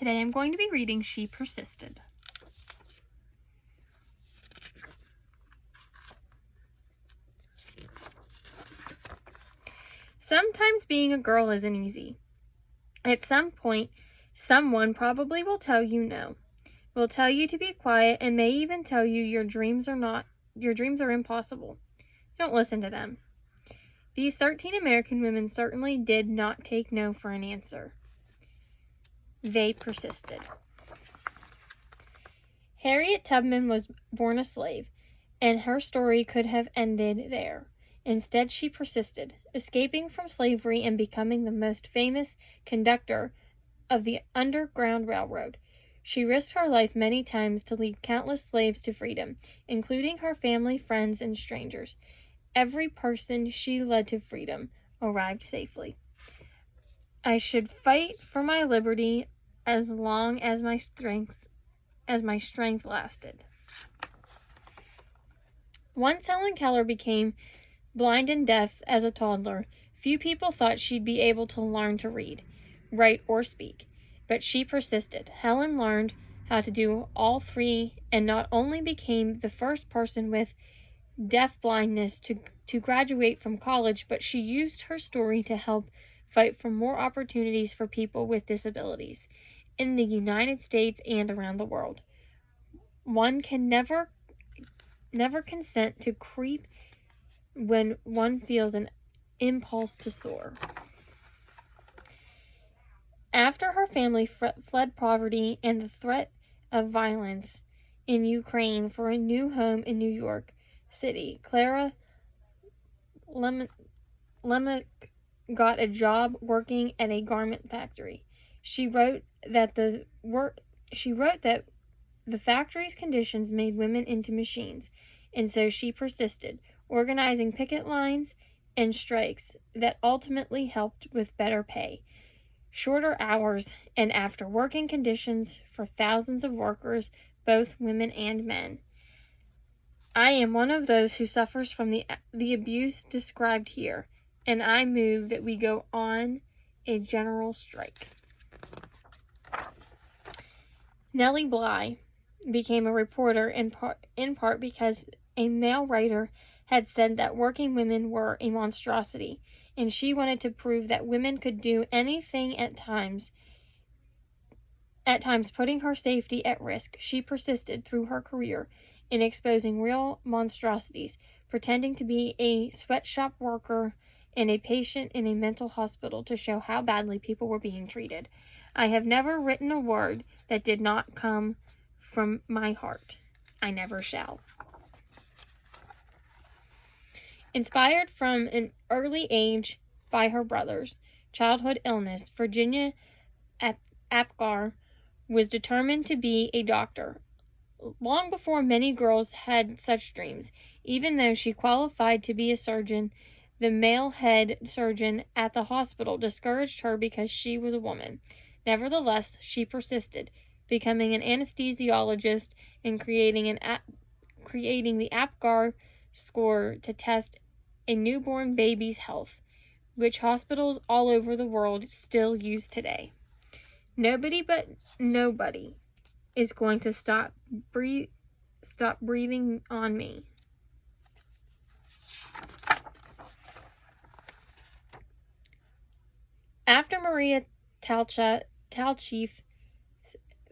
Today I'm going to be reading She Persisted. Sometimes being a girl isn't easy. At some point, someone probably will tell you no. Will tell you to be quiet and may even tell you your dreams are impossible. Don't listen to them. These 13 American women certainly did not take no for an answer. They persisted. Harriet Tubman was born a slave, and her story could have ended there. Instead, she persisted, escaping from slavery and becoming the most famous conductor of the Underground Railroad. She risked her life many times to lead countless slaves to freedom, including her family, friends, and strangers. Every person she led to freedom arrived safely. I should fight for my liberty as long as my strength lasted. Once Helen Keller became blind and deaf as a toddler, few people thought she'd be able to learn to read, write, or speak. But she persisted. Helen learned how to do all three and not only became the first person with deaf blindness to graduate from college, but she used her story to help fight for more opportunities for people with disabilities in the United States and around the world. One can never consent to creep when one feels an impulse to soar. After her family fled poverty and the threat of violence in Ukraine for a new home in New York City, Clara Lemick got a job working at a garment factory. She wrote that the factory's conditions made women into machines, and so she persisted, organizing picket lines and strikes that ultimately helped with better pay, shorter hours, and after working conditions for thousands of workers, both women and men. I am one of those who suffers from the abuse described here, and I move that we go on a general strike. Nellie Bly became a reporter in part because a male writer had said that working women were a monstrosity, and she wanted to prove that women could do anything at times putting her safety at risk. She persisted through her career in exposing real monstrosities, pretending to be a sweatshop worker and a patient in a mental hospital to show how badly people were being treated. I have never written a word that did not come from my heart. I never shall. Inspired from an early age by her brother's childhood illness, Virginia Apgar was determined to be a doctor. Long before many girls had such dreams, even though she qualified to be a surgeon, the male head surgeon at the hospital discouraged her because she was a woman. Nevertheless, she persisted, becoming an anesthesiologist and creating the Apgar score to test a newborn baby's health, which hospitals all over the world still use today. Nobody is going to stop breathing on me. After Maria Talchief's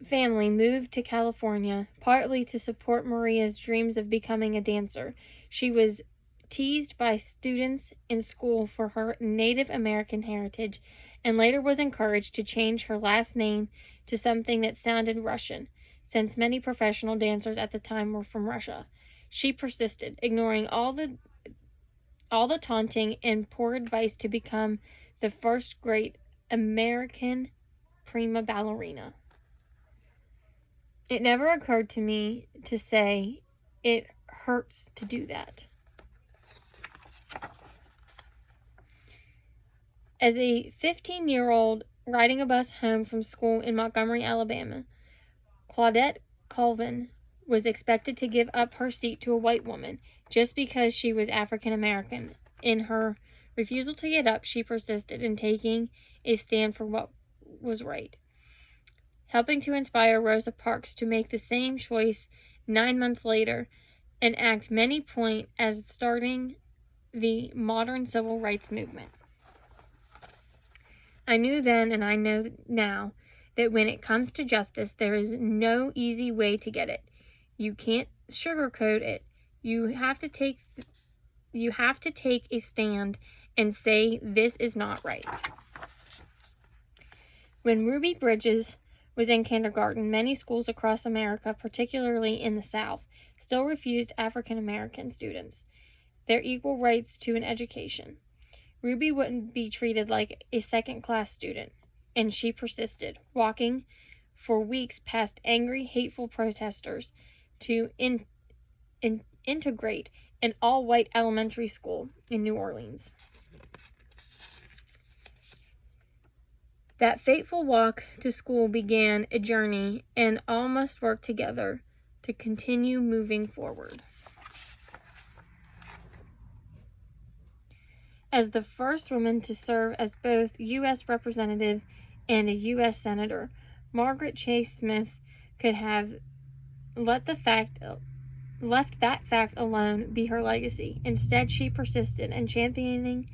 family moved to California, partly to support Maria's dreams of becoming a dancer, she was teased by students in school for her Native American heritage and later was encouraged to change her last name to something that sounded Russian, since many professional dancers at the time were from Russia. She persisted, ignoring all the taunting and poor advice to become the first great American prima ballerina. It never occurred to me to say it hurts to do that. As a 15-year-old riding a bus home from school in Montgomery, Alabama, Claudette Colvin was expected to give up her seat to a white woman just because she was African American. In her refusal to get up, she persisted in taking a stand for what was right. helping to inspire Rosa Parks to make the same choice 9 months later and act many point as starting the modern civil rights movement. I knew then and I know now that when it comes to justice, there is no easy way to get it. You can't sugarcoat it. You have to take a stand and say this is not right. When Ruby Bridges was in kindergarten, many schools across America, particularly in the South, still refused African American students their equal rights to an education. Ruby wouldn't be treated like a second-class student, and she persisted, walking for weeks past angry, hateful protesters to integrate an all-white elementary school in New Orleans. That fateful walk to school began a journey, and all must work together to continue moving forward. As the first woman to serve as both U.S. Representative and a U.S. Senator, Margaret Chase Smith could have left that fact alone be her legacy. Instead, she persisted in championing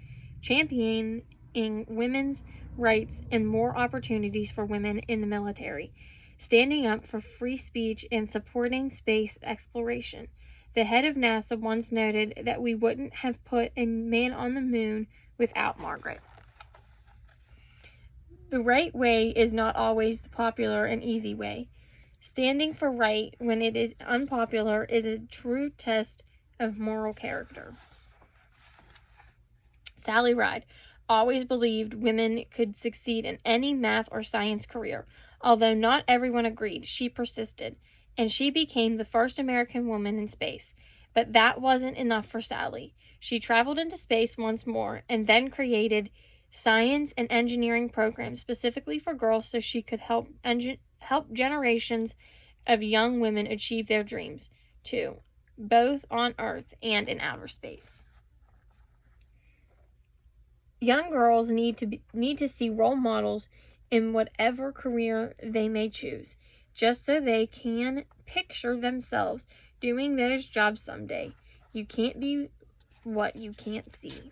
women's rights and more opportunities for women in the military, standing up for free speech and supporting space exploration. The head of NASA once noted that we wouldn't have put a man on the moon without Margaret. The right way is not always the popular and easy way. Standing for right when it is unpopular is a true test of moral character. Sally Ride always believed women could succeed in any math or science career. Although not everyone agreed, she persisted, and she became the first American woman in space. But that wasn't enough for Sally. She traveled into space once more and then created science and engineering programs specifically for girls so she could help generations of young women achieve their dreams, too, both on Earth and in outer space. Young girls need to see role models in whatever career they may choose, just so they can picture themselves doing those jobs someday. You can't be what you can't see.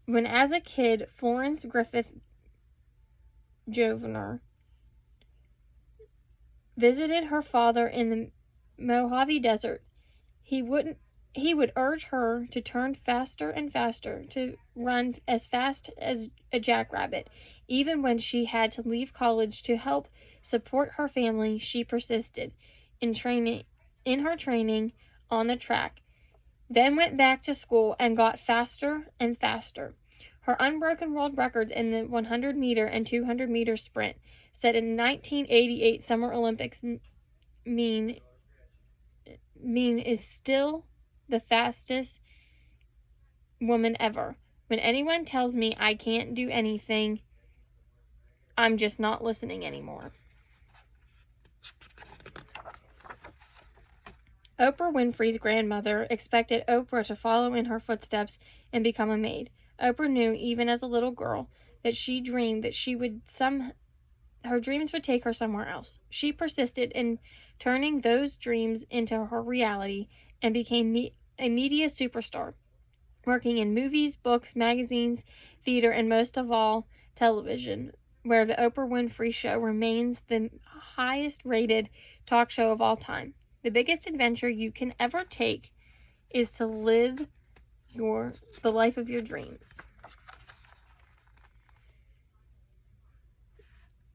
When as a kid, Florence Griffith Joyner visited her father in the Mojave Desert, he would urge her to turn faster and faster, to run as fast as a jackrabbit. Even when she had to leave college to help support her family, she persisted in her training on the track, then went back to school and got faster and faster. Her unbroken world records in the 100-meter and 200-meter sprint, set in 1988 Summer Olympics, mean is still the fastest woman ever. When anyone tells me I can't do anything, I'm just not listening anymore. Oprah Winfrey's grandmother expected Oprah to follow in her footsteps and become a maid. Oprah knew, even as a little girl, that she dreamed that her dreams would take her somewhere else. She persisted in turning those dreams into her reality and became a media superstar, working in movies, books, magazines, theater, and most of all, television, where the Oprah Winfrey Show remains the highest-rated talk show of all time. The biggest adventure you can ever take is to live the life of your dreams.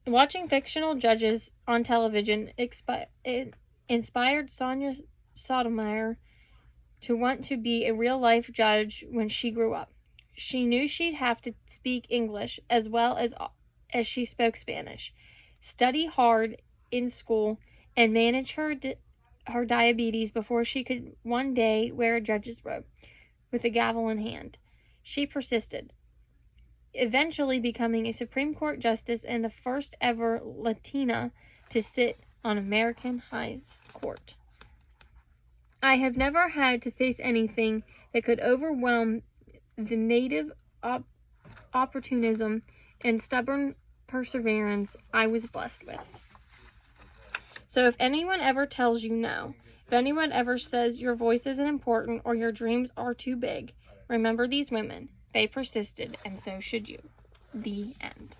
Watching fictional judges on television inspired Sonia Sotomayor to want to be a real-life judge when she grew up. She knew she'd have to speak English as well as she spoke Spanish, study hard in school, and manage her diabetes before she could one day wear a judge's robe with a gavel in hand. She persisted, eventually becoming a Supreme Court justice and the first ever Latina to sit on American highest court. I have never had to face anything that could overwhelm the native opportunism, and stubborn perseverance I was blessed with. So if anyone ever tells you no, if anyone ever says your voice isn't important or your dreams are too big, remember these women. They persisted, and so should you. The end.